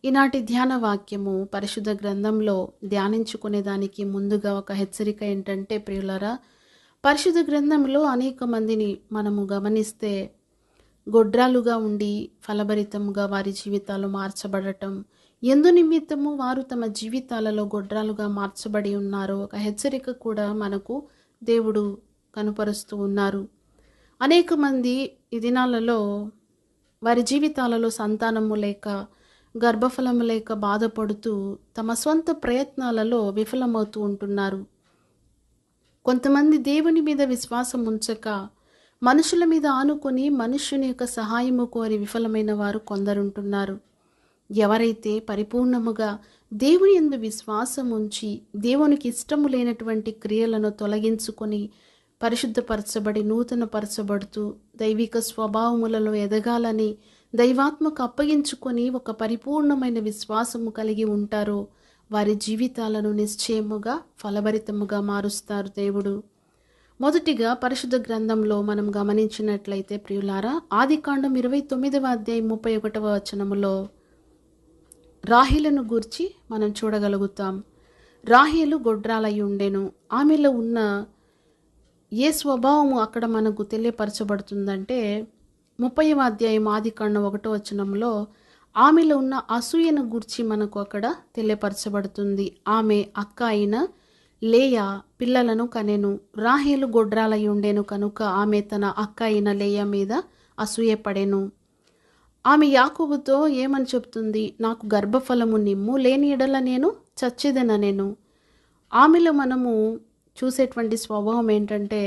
ఈనాటి ధ్యాన వాక్యము పరిశుద్ధ గ్రంథంలో ధ్యానించుకునేదానికి ముందుగా ఒక హెచ్చరిక ఏంటంటే ప్రియులారా, పరిశుద్ధ గ్రంథంలో అనేక మందిని మనము గమనిస్తే గొడ్రాలుగా ఉండి ఫలభరితముగా వారి జీవితాలు మార్చబడటం, ఎందు నిమిత్తము వారు తమ జీవితాలలో గొడ్రాలుగా మార్చబడి ఉన్నారో ఒక హెచ్చరిక కూడా మనకు దేవుడు కనుపరుస్తూ ఉన్నారు. అనేక మంది ఈ దినాలలో వారి జీవితాలలో సంతానము లేక గర్భఫలము లేక బాధపడుతూ తమ సొంత ప్రయత్నాలలో విఫలమవుతూ ఉంటున్నారు. కొంతమంది దేవుని మీద విశ్వాసం ఉంచక మనుషుల మీద ఆనుకొని మనుష్యుని యొక్క సహాయము కోరి విఫలమైన వారు కొందరుంటున్నారు. ఎవరైతే పరిపూర్ణముగా దేవుని యందు విశ్వాసం ఉంచి దేవునికి ఇష్టము లేనటువంటి క్రియలను తొలగించుకొని పరిశుద్ధపరచబడి నూతనపరచబడుతూ దైవిక స్వభావములలో ఎదగాలని దైవాత్మకు అప్పగించుకొని ఒక పరిపూర్ణమైన విశ్వాసము కలిగి ఉంటారో వారి జీవితాలను నిశ్చయముగా ఫలభరితముగా మారుస్తారు దేవుడు. మొదటిగా పరిశుద్ధ గ్రంథంలో మనం గమనించినట్లయితే ప్రియులారా, ఆదికాండం 29వ అధ్యాయం 31వ వచనములో రాహేలును గూర్చి మనం చూడగలుగుతాం. రాహేలు గొడ్రాలై ఉండెను. ఆమెలో ఉన్న ఏ స్వభావము అక్కడ మనకు తెలియపరచబడుతుందంటే 30వ అధ్యాయం ఆదికాండం 1వ వచనంలో ఆమెలో ఉన్న అసూయను గూర్చి మనకు అక్కడ తెలియపరచబడుతుంది. ఆమె అక్క అయిన లేయా పిల్లలను కనెను. రాహేలు గొడ్రాలై ఉండెను కనుక ఆమె తన అక్క అయిన లేయా మీద అసూయపడెను. ఆమె యాకోబుతో ఏమని చెప్తుంది? నాకు గర్భఫలము నిమ్ము, లేని ఎడల నేను చచ్చేదనెను. ఆమెలో మనము చూసేటువంటి స్వభావం ఏంటంటే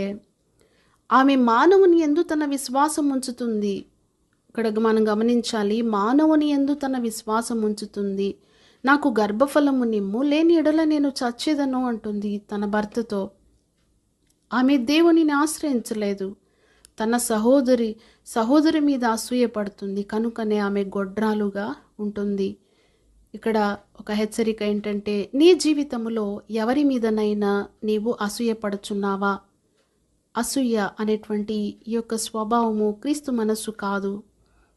ఆమె మానవుని యందు తన విశ్వాసం ఉంచుతుంది. ఇక్కడ మనం గమనించాలి, మానవుని యందు తన విశ్వాసం ఉంచుతుంది. నాకు గర్భఫలము నిమ్ము, లేని ఎడల నేను చచ్చేదను అంటుంది తన భర్తతో. ఆమె దేవునిని ఆశ్రయించలేదు. తన సహోదరి మీద అసూయపడుతుంది. కనుకనే ఆమె గొడ్రాలుగా ఉంటుంది. ఇక్కడ ఒక హెచ్చరిక ఏంటంటే, నీ జీవితంలో ఎవరి మీదనైనా నీవు అసూయపడుచున్నావా? అసూయ అనేటువంటి ఈ యొక్క స్వభావము క్రీస్తు మనస్సు కాదు.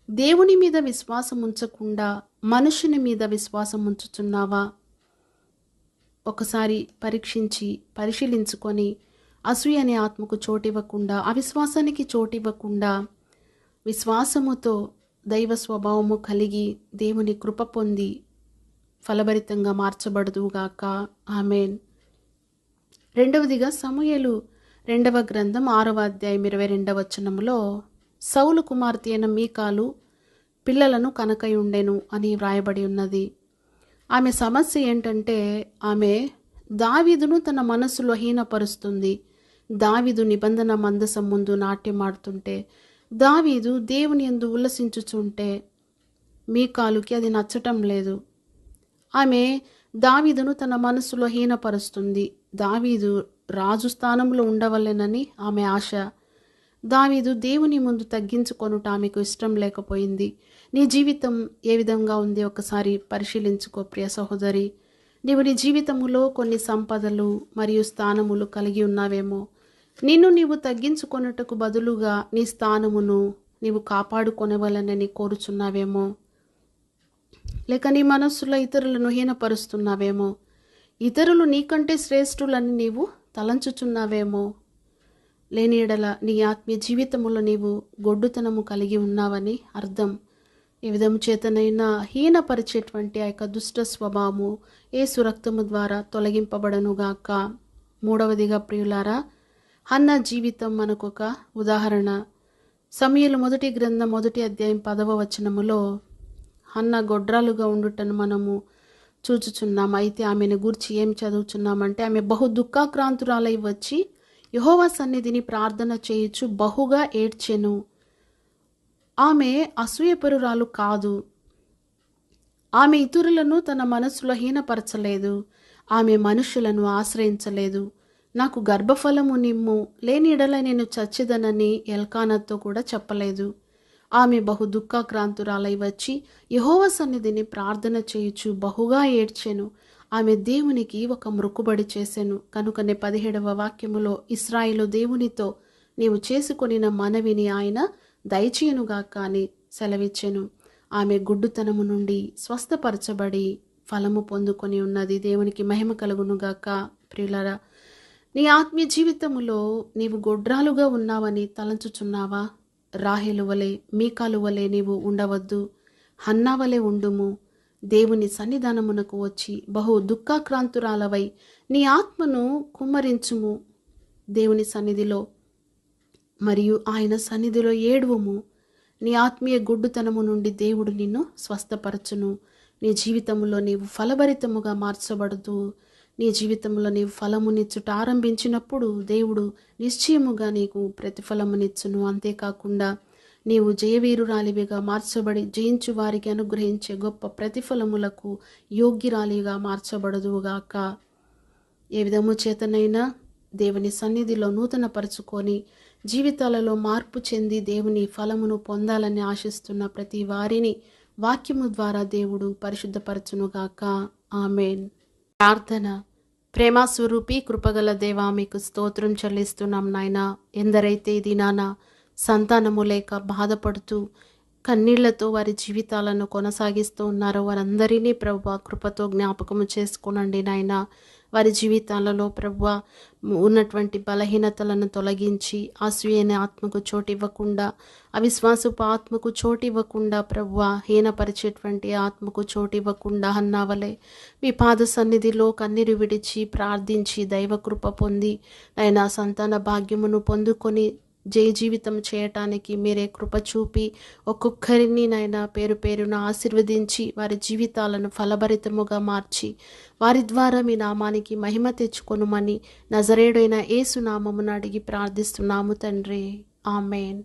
దేవుని మీద విశ్వాసం ఉంచకుండా మనుషుని మీద విశ్వాసం ఉంచుచున్నావా? ఒకసారి పరిశీలించుకొని అసూయ అనే ఆత్మకు చోటివ్వకుండా, అవిశ్వాసానికి చోటివ్వకుండా విశ్వాసముతో దైవ స్వభావము కలిగి దేవుని కృప పొంది ఫలభరితంగా మార్చబడుదుగాక. ఆమేన్. రెండవదిగా సమూయేలు 2వ గ్రంథం 6వ అధ్యాయం 22వ వచనములో సౌలు కుమార్తె అయిన మీకాలు పిల్లలను కనకై ఉండెను అని వ్రాయబడి ఉన్నది. ఆమె సమస్య ఏంటంటే ఆమె దావీదును తన మనస్సులో హీనపరుస్తుంది. దావీదు నిబంధన మందసం ముందు నాట్యమాడుతుంటే, దావీదు దేవుని యందు ఉల్లసించుచుంటే మీకాలుకి అది నచ్చటం లేదు. ఆమె దావీదును తన మనస్సులో హీనపరుస్తుంది. దావీదు రాజు స్థానంలో ఉండవలెనని ఆమె ఆశ. దావీదు దేవుని ముందు తగ్గించుకొనుట ఆమెకు ఇష్టం లేకపోయింది. నీ జీవితం ఏ విధంగా ఉంది ఒకసారి పరిశీలించుకో ప్రియ సహోదరి. నీవు నీ జీవితములో కొన్ని సంపదలు మరియు స్థానములు కలిగి ఉన్నావేమో. నిన్ను నీవు తగ్గించుకొనుటకు బదులుగా నీ స్థానమును నీవు కాపాడుకొనవలనని కోరుచున్నావేమో. లేక నీ మనస్సులో ఇతరులను హీనపరుస్తున్నావేమో. ఇతరులు నీకంటే శ్రేష్ఠులని నీవు తలంచుచున్నావేమో. లేని ఎడల నీ ఆత్మీయ జీవితములో నీవు గొడ్డుతనము కలిగి ఉన్నావని అర్థం. ఈ విధము చేతనైనా హీనపరిచేటువంటి ఆ యొక్క దుష్ట స్వభావము యేసు రక్తము ద్వారా తొలగింపబడనుగాక. మూడవదిగా ప్రియులారా, హన్నా జీవితం మనకొక ఉదాహరణ. సమూయేలు మొదటి గ్రంథం 1వ అధ్యాయం 10వ వచనములో హన్నా గొడ్రాలుగా ఉండుటను మనము చూచుచున్నాం. అయితే ఆమెను గూర్చి ఏం చదువుచున్నామంటే, ఆమె బహు దుఃఖాక్రాంతురాలై వచ్చి యెహోవా సన్నిధిని ప్రార్థన చేయుచు బహుగా ఏడ్చెను. ఆమె అసూయపరురాలు కాదు. ఆమె ఇతరులను తన మనస్సులో హీనపరచలేదు. ఆమె మనుషులను ఆశ్రయించలేదు. నాకు గర్భఫలము నిమ్ము, లేని ఎడల నేను చచ్చెదనని ఎల్కానాతో కూడా చెప్పలేదు. ఆమె బహు దుఃఖాక్రాంతురాలై వచ్చి యెహోవా సన్నిధిని ప్రార్థన చేయుచు బహుగా ఏడ్చెను. ఆమె దేవునికి ఒక మ్రొక్కుబడి చేసెను. కనుకనే 17వ వాక్యములో ఇశ్రాయేలు దేవునితో నీవు చేసుకొనిన మనవిని ఆయన దయచేయునుగాక అని సెలవిచ్చెను. ఆమె గుడ్డుతనము నుండి స్వస్థపరచబడి ఫలము పొందుకొని ఉన్నది. దేవునికి మహిమ కలుగునుగాక. ప్రియులారా, నీ ఆత్మీయ జీవితములో నీవు గొడ్రాలుగా ఉన్నావని తలంచుచున్నావా? రాహేలు వలె, మీకాలు వలె నీవు ఉండవద్దు. హన్నా వలె ఉండుము. దేవుని సన్నిధానమునకు వచ్చి బహు దుఃఖాక్రాంతురాలవై నీ ఆత్మను కుమ్మరించుము. దేవుని సన్నిధిలో మరియు ఆయన సన్నిధిలో ఏడువము. నీ ఆత్మీయ గుడ్డుతనము నుండి దేవుడు నిన్ను స్వస్థపరచును. నీ జీవితంలో నీవు ఫలభరితముగా మార్చబడుతూ నీ జీవితంలో నీవు ఫలమునిచ్చుట ఆరంభించినప్పుడు దేవుడు నిశ్చయముగా నీకు ప్రతిఫలమునిచ్చును. అంతేకాకుండా నీవు జయవీరురాలివిగా మార్చబడి జయించు వారికి అనుగ్రహించే గొప్ప ప్రతిఫలములకు యోగ్యురాలిగా మార్చబడదువుగాక. ఏ విధము చేతనైనా దేవుని సన్నిధిలో నూతన పరుచుకొని జీవితాలలో మార్పు చెంది దేవుని ఫలమును పొందాలని ఆశిస్తున్న ప్రతి వారిని వాక్యము ద్వారా దేవుడు పరిశుద్ధపరచునుగాక. ఆమెన్. ప్రార్థన. ప్రేమాస్వరూపి కృపగల దేవా, మీకు స్తోత్రం చెల్లిస్తున్నాం నాయన. ఎందరైతే ఈ దినాన సంతానము లేక బాధపడుతూ కన్నీళ్లతో వారి జీవితాలను కొనసాగిస్తూ ఉన్నారో వారందరినీ ప్రభువా కృపతో జ్ఞాపకము చేసుకునండి నాయన. వారి జీవితాలలో ప్రభువా ఉన్నటువంటి బలహీనతలను తొలగించి అసూయైన ఆత్మకు చోటు ఇవ్వకుండా, అవిశ్వాసపు ఆత్మకు చోటు ఇవ్వకుండా, ప్రభువా హీనపరిచేటువంటి ఆత్మకు చోటు ఇవ్వకుండా హన్నావలే మీ పాద సన్నిధిలో కన్నీరు విడిచి ప్రార్థించి దైవకృప పొంది నాయన సంతాన భాగ్యమును పొందుకొని జయ జీవితం చేయటానికి మీరే కృప చూపి ఒక్కొక్కరిని నాయన పేరు పేరున ఆశీర్వదించి వారి జీవితాలను ఫలభరితముగా మార్చి వారి ద్వారా మీ నామానికి మహిమ తెచ్చుకొనుమని నజరేయుడైన యేసు నామమున అడిగి ప్రార్థిస్తున్నాము తండ్రి. ఆమెన్.